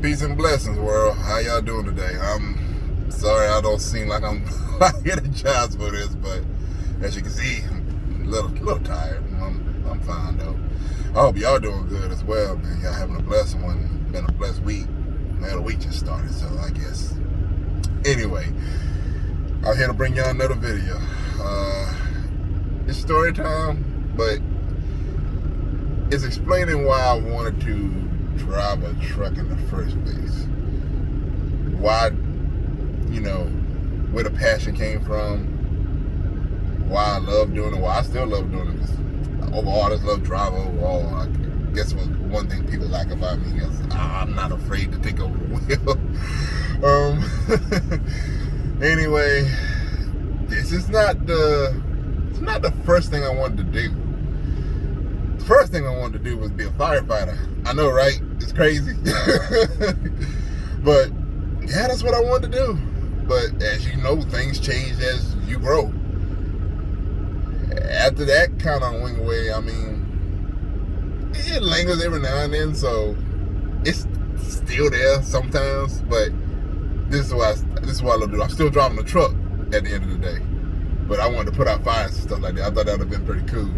Peace and blessings, world. How y'all doing today? I'm sorry I don't seem like I'm energized for this, but as you can see, I'm a little tired. I'm fine though. I hope y'all doing good as well, man. Y'all having a blessed one. Been a blessed week. Man, the week just started, so I guess. Anyway, I'm here to bring y'all another video. It's story time, but it's explaining why I wanted to drive a truck in the first place. Why, where the passion came from, why I love doing it, why I still love doing it. Because overall, I just love driving overall. I guess what one thing people like about me is I'm not afraid to take over the wheel. Anyway, this is not the first thing I wanted to do. The first thing I wanted to do was be a firefighter. I know, right? It's crazy. But yeah, that's what I wanted to do. But as you know, things change as you grow. After that kind of went away, I mean, it lingers every now and then, so it's still there sometimes. But this is what I love to do. I'm still driving the truck at the end of the day. But I wanted to put out fires and stuff like that. I thought that would have been pretty cool.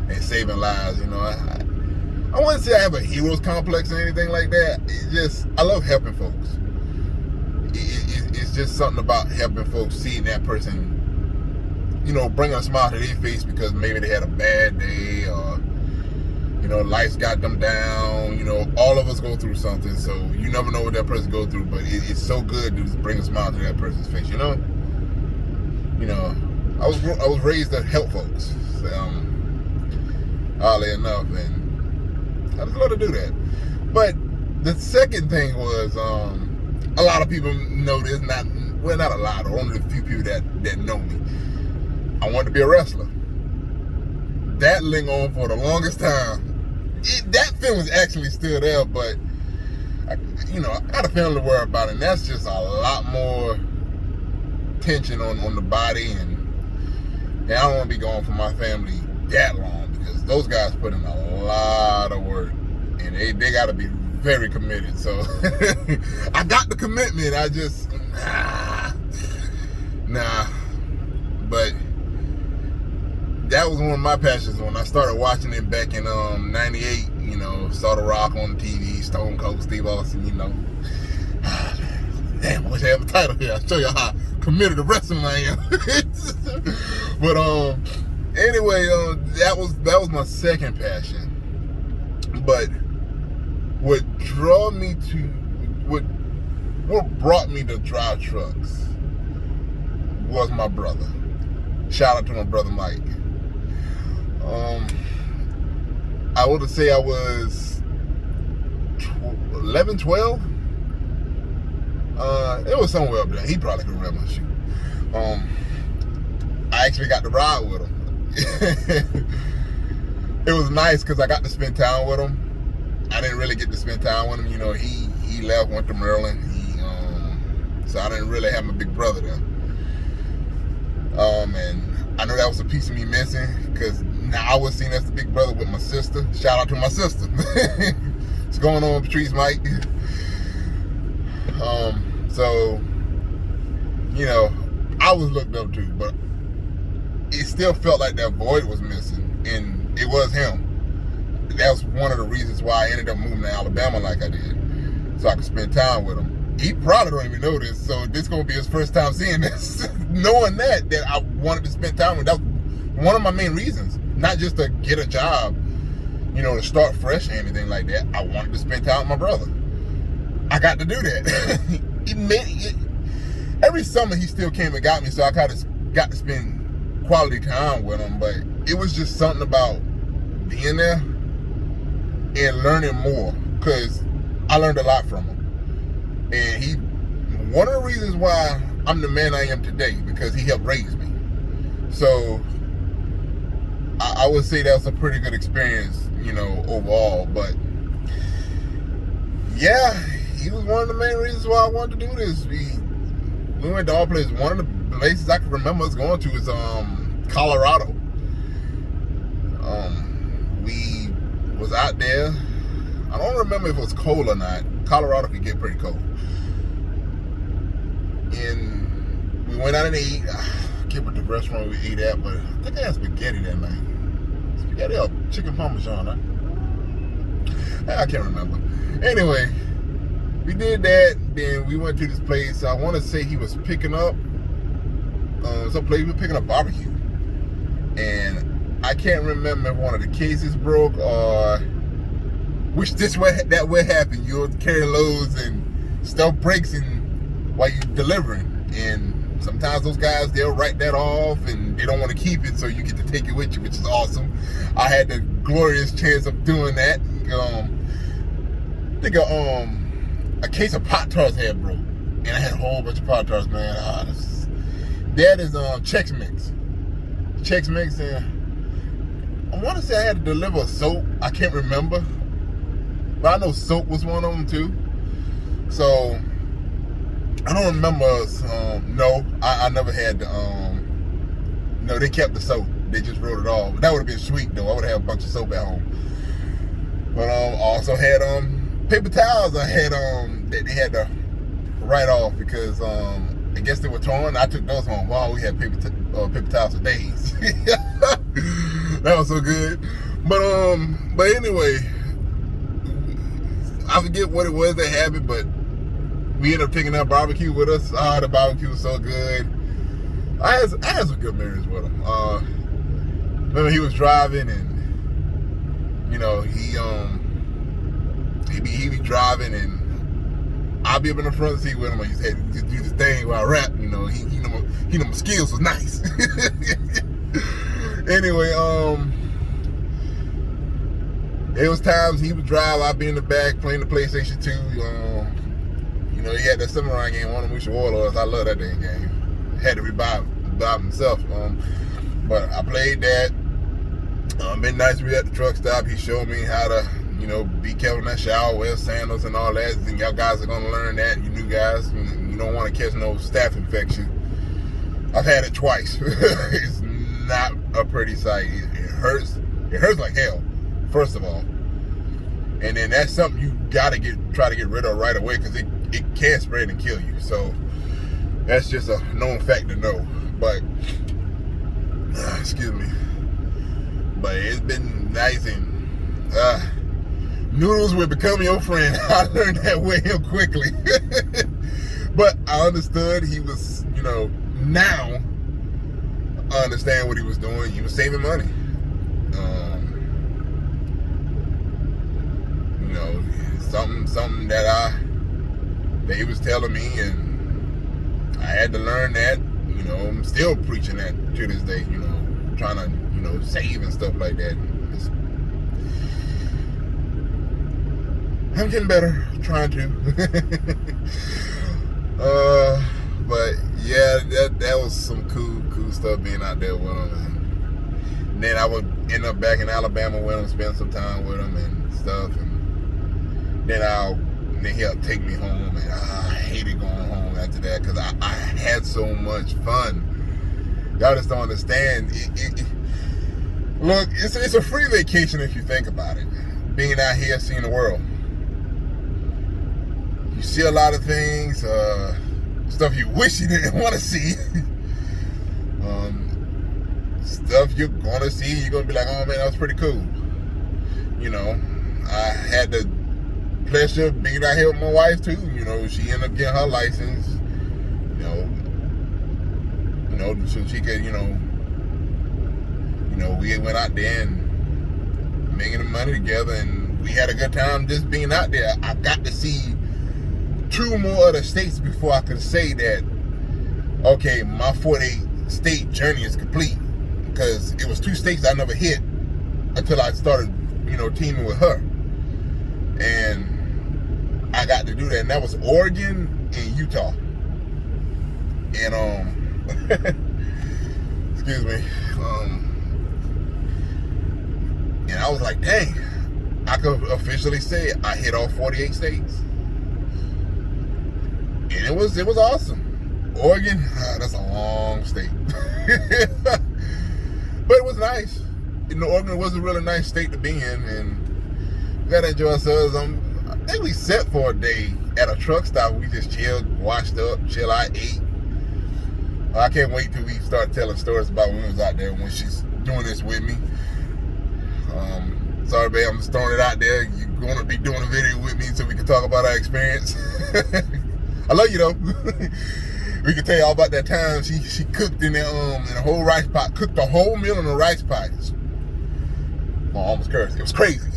And saving lives, I wouldn't say I have a hero's complex or anything like that. It's just, I love helping folks. It's just something about helping folks, seeing that person, bringing a smile to their face because maybe they had a bad day or, life's got them down. All of us go through something, so you never know what that person goes through, but it's so good to just bring a smile to that person's face, I was raised to help folks. Oddly enough, and I just love to do that. But the second thing was, a lot of people know this, not a lot, or only a few people that know me. I wanted to be a wrestler. That lingered on for the longest time. That feeling's actually still there, but I got a feeling to worry about it, and that's just a lot more tension on the body, and I don't want to be gone from my family that long, because those guys put in a lot of work, and they got to be very committed. So I got the commitment. I just nah. But that was one of my passions when I started watching it back in '98. Saw The Rock on TV, Stone Cold Steve Austin. Damn, I wish I had a title here. I'll show you how committed to wrestling I am. But anyway, that was my second passion. But what brought me to drive trucks was my brother. Shout out to my brother Mike. I would say I was 11, 12. It was somewhere up there. He probably can remember. Shoot. I actually got to ride with him. It was nice because I got to spend time with him. I didn't really get to spend time with him. He left, went to Maryland. So I didn't really have my big brother there. And I know that was a piece of me missing, because now I was seen as the big brother with my sister. Shout out to my sister. What's going on, Patrice, Mike? So, I was looked up to, but it still felt like that void was missing, and it was him. That's one of the reasons why I ended up moving to Alabama like I did, so I could spend time with him. He probably don't even know this, so this is gonna be his first time seeing this. Knowing that I wanted to spend time with him. That was one of my main reasons, not just to get a job, to start fresh or anything like that. I wanted to spend time with my brother. I got to do that. Every summer he still came and got me, so I kind of got to spend quality time with him. But it was just something about being there and learning more, because I learned a lot from him. And one of the reasons why I'm the man I am today, because he helped raise me. So I would say that was a pretty good experience, overall. But yeah, he was one of the main reasons why I wanted to do this. We went to all places. One of the places I can remember us going to is Colorado. We was out there. I don't remember if it was cold or not. Colorado could get pretty cold. And we went out and ate. I can't remember the restaurant we ate at, but I think I had spaghetti that night. Spaghetti or chicken parmesan, huh? I can't remember. Anyway, we did that. Then we went to this place. I want to say he was picking up some place. We were picking up barbecue, and I can't remember if one of the cases broke or which that would happen. You'll carry loads and stuff breaks while you're delivering, and sometimes those guys, they'll write that off and they don't want to keep it, so you get to take it with you, which is awesome. I had the glorious chance of doing that. I think a case of Pop-Tarts had broke, and I had a whole bunch of Pop-Tarts, man. That is Chex Mix. Chex Mix, and I want to say I had to deliver soap. I can't remember, but I know soap was one of them too. So I don't remember. No, I never had the. No, they kept the soap. They just wrote it off. That would have been sweet though. I would have had a bunch of soap at home. But also had paper towels. I had that they had to write off because I guess they were torn. I took those home. Wow, we had paper towels for days. That was so good. But anyway, I forget what it was that happened, but we ended up taking that barbecue with us. The barbecue was so good. I had some good memories with him. Remember he was driving, and you know he be driving, and I'll be up in the front seat with him. He said just do this thing while I rap. You know he know my skills was nice. Anyway, it was times he would drive, I'd be in the back playing the PlayStation 2. You know, he had that samurai game on him, Musha Warlords. I love that dang game. Had to revive by himself. But I played that. Midnights we at the truck stop. He showed me how to, you know, be careful in that shower, wear sandals and all that. And y'all guys are gonna learn that. You new guys, you don't want to catch no staph infection. I've had it twice. It's not a pretty sight. It hurts. It hurts like hell, first of all. And then that's something you gotta try to get rid of right away, because it can spread and kill you. So that's just a known fact to know. But excuse me. But it's been nice, and noodles will become your friend. I learned that way quickly. But I understood he was, you know, now I understand what he was doing. He was saving money. You know, something that he was telling me, and I had to learn that. You know, I'm still preaching that to this day. You know, trying to, you know, save and stuff like that. I'm getting better, trying to. But yeah, that was some cool stuff being out there with him. And then I would end up back in Alabama with him, spend some time with him and stuff. And then he'll take me home, and I hated going home after that, because I had so much fun. Y'all just don't understand. Look, it's a free vacation if you think about it. Being out here, seeing the world. You see a lot of things, stuff you wish you didn't want to see. Stuff you're gonna see, you're gonna be like, oh man, that was pretty cool. You know, I had the pleasure of being out here with my wife too. You know, she ended up getting her license. You know, so she could, you know, we went out there and making the money together, and we had a good time just being out there. I got to see 2 more other states before I could say that, okay, my 48-state journey is complete, because it was 2 states I never hit until I started, you know, teaming with her. And I got to do that, and that was Oregon and Utah. And excuse me, and I was like, dang, I could officially say I hit all 48 states. And it was awesome. Oregon, that's a long state. But it was nice. You know, Oregon was a really nice state to be in, and we gotta enjoy ourselves. think we sat for a day at a truck stop. We just chilled, washed up, I ate. I can't wait till we start telling stories about when we was out there when she's doing this with me. Sorry, babe, I'm just throwing it out there. You're going to be doing a video with me so we can talk about our experience. I love you, though. We can tell you all about that time she cooked in a whole rice pot, cooked the whole meal in a rice pot. I almost cursed. It was crazy,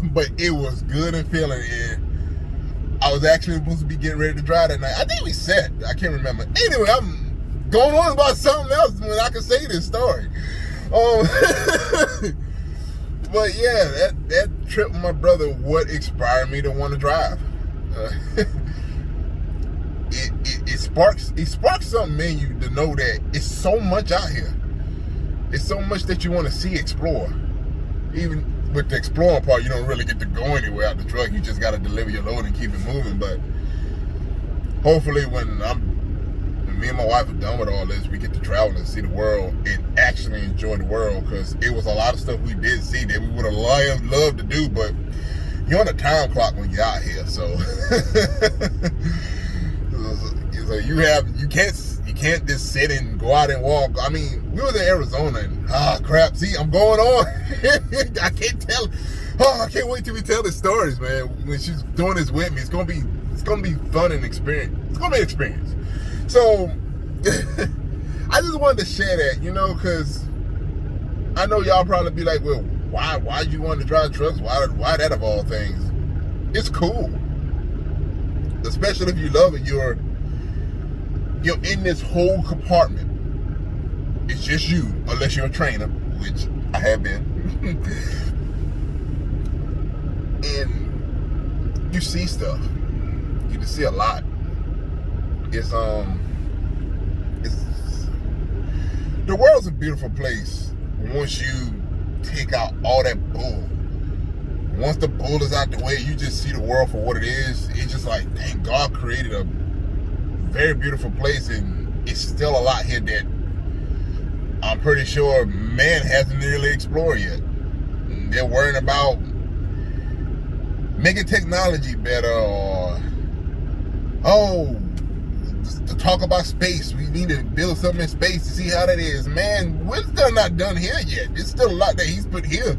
but it was good and feeling. And I was actually supposed to be getting ready to drive that night. I think we said, I can't remember. Anyway, I'm going on about something else when I can say this story. But yeah, that trip with my brother, what inspired me to want to drive. It sparks something in you to know that it's so much out here. It's so much that you want to see, explore. Even with the exploring part, you don't really get to go anywhere out the truck. You just got to deliver your load and keep it moving. But hopefully when me and my wife are done with all this, we get to travel and see the world and actually enjoy the world, because it was a lot of stuff we did see that we would have loved to do, but you're on a time clock when you're out here, so so you can't just sit and go out and walk. I mean, we was in Arizona and crap, see, I'm going on. I can't tell. I can't wait till we tell the stories, man. When she's doing this with me, it's gonna be fun and experience. It's gonna be an experience. So I just wanted to share that, because I know y'all probably be like, well, why you want to drive trucks? Why that of all things? It's cool, especially if you love it. You're in this whole compartment. It's just you, unless you're a trainer, which I have been. And you see stuff. You can see a lot. It's the world's a beautiful place once you take out all that bull. Once the bull is out the way, you just see the world for what it is. It's just like, dang, God created a very beautiful place, and it's still a lot here that I'm pretty sure man hasn't really explored yet. They're worrying about making technology better, or to talk about space, we need to build something in space to see how that is. Man, we're still not done here yet. There's still a lot that he's put here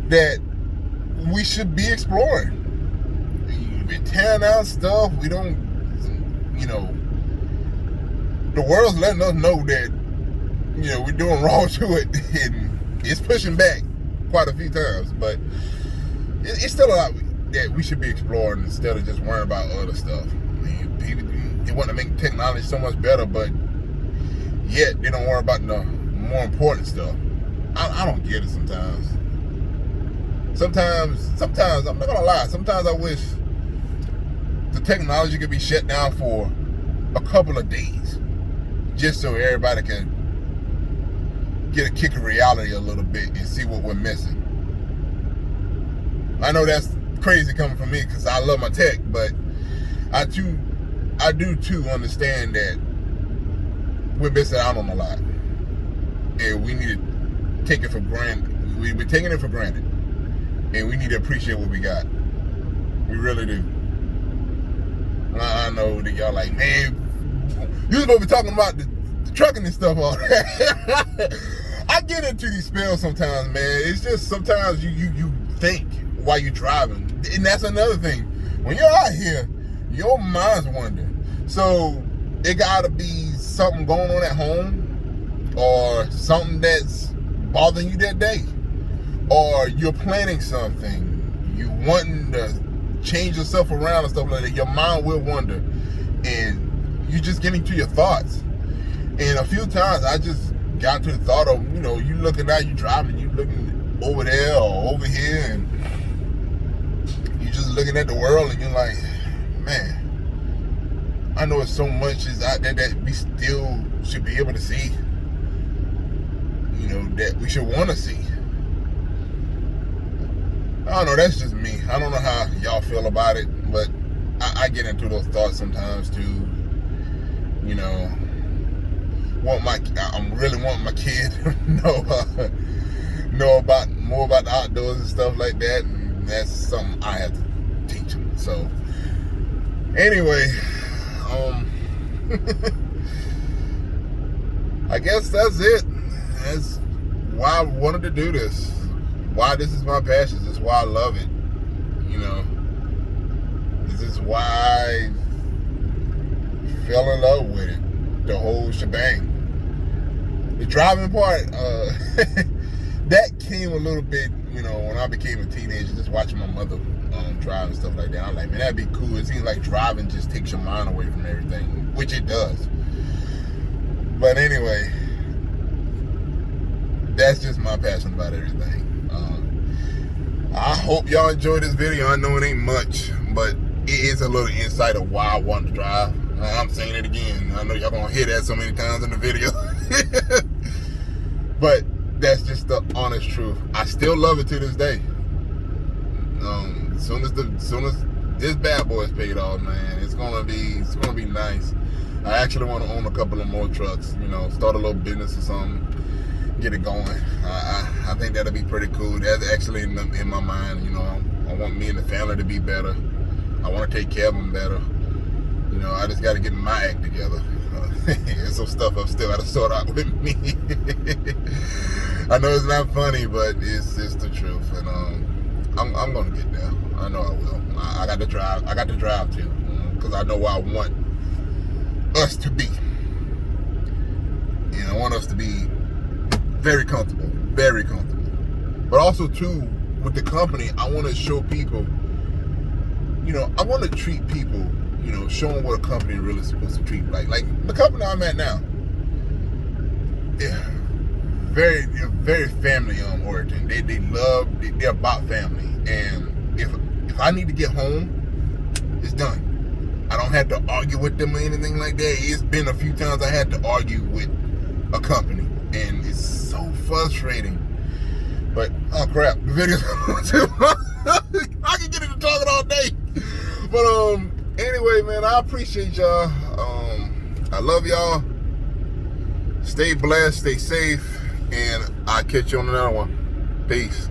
that we should be exploring. We've been tearing out stuff. We don't, the world's letting us know that, we're doing wrong to it, and it's pushing back quite a few times, but it's still a lot that we should be exploring instead of just worrying about other stuff. People, they want to make technology so much better, but yet they don't worry about the more important stuff. I don't get it sometimes. Sometimes, I'm not gonna lie, sometimes I wish the technology could be shut down for a couple of days, just so everybody can get a kick of reality a little bit and see what we're missing. I know that's crazy coming from me because I love my tech, but I do too understand that we're missing out on a lot, and we need to take it for granted. We've been taking it for granted, and we need to appreciate what we got. We really do. I know that y'all like, man, you supposed to be talking about the trucking and stuff all that. I get into these spells sometimes, man. It's just sometimes you think while you're driving, and that's another thing. When you're out here, your mind's wandering. So it gotta be something going on at home, or something that's bothering you that day, or you're planning something, you wanting to change yourself around and stuff like that. Your mind will wander, and you just get into your thoughts. And a few times I just got to the thought of, you looking out, you driving, you looking over there or over here, and you just looking at the world, and you're like, man, I know it's so much is out there that we still should be able to see, that we should want to see. I don't know, that's just me. I don't know how y'all feel about it, but I get into those thoughts sometimes too. I'm really wanting my kid to know about more about the outdoors and stuff like that, and that's something I have to teach them. So anyway, I guess that's it. That's why I wanted to do this. Why this is my passion. This is why I love it. You know, this is why I fell in love with it. The whole shebang. The driving part, that came a little bit, you know, when I became a teenager, just watching my mother drive and stuff like that. I'm like, man, that'd be cool. It seems like driving just takes your mind away from everything, which it does. But anyway, that's just my passion about everything. I hope y'all enjoyed this video. I know it ain't much, but it is a little insight of why I want to drive. I'm saying it again. I know y'all gonna hear that so many times in the video. But that's just the honest truth. I still love it to this day. As soon as this bad boy is paid off, man, it's gonna be nice. I actually want to own a couple of more trucks. You know, start a little business or something, get it going. I think that'll be pretty cool. That's actually in my mind. You know, I want me and the family to be better. I want to take care of them better. You know, I just got to get my act together. There's some stuff I've still got to sort out with me. I know it's not funny, but it's the truth, and I'm gonna get there. I know I will. I got to drive. I got to drive too, because I know where I want us to be. And I want us to be very comfortable, very comfortable. But also too, with the company, I want to show people. You know, I want to treat people. You know, showing what a company really is supposed to treat like the company I'm at now. Yeah, very family oriented. They're about family, and if I need to get home, it's done. I don't have to argue with them or anything like that. It's been a few times I had to argue with a company, and it's so frustrating. But oh crap, the video's too long. I can get into talking all day. But anyway, man, I appreciate y'all. I love y'all. Stay blessed, stay safe, and I'll catch you on another one. Peace.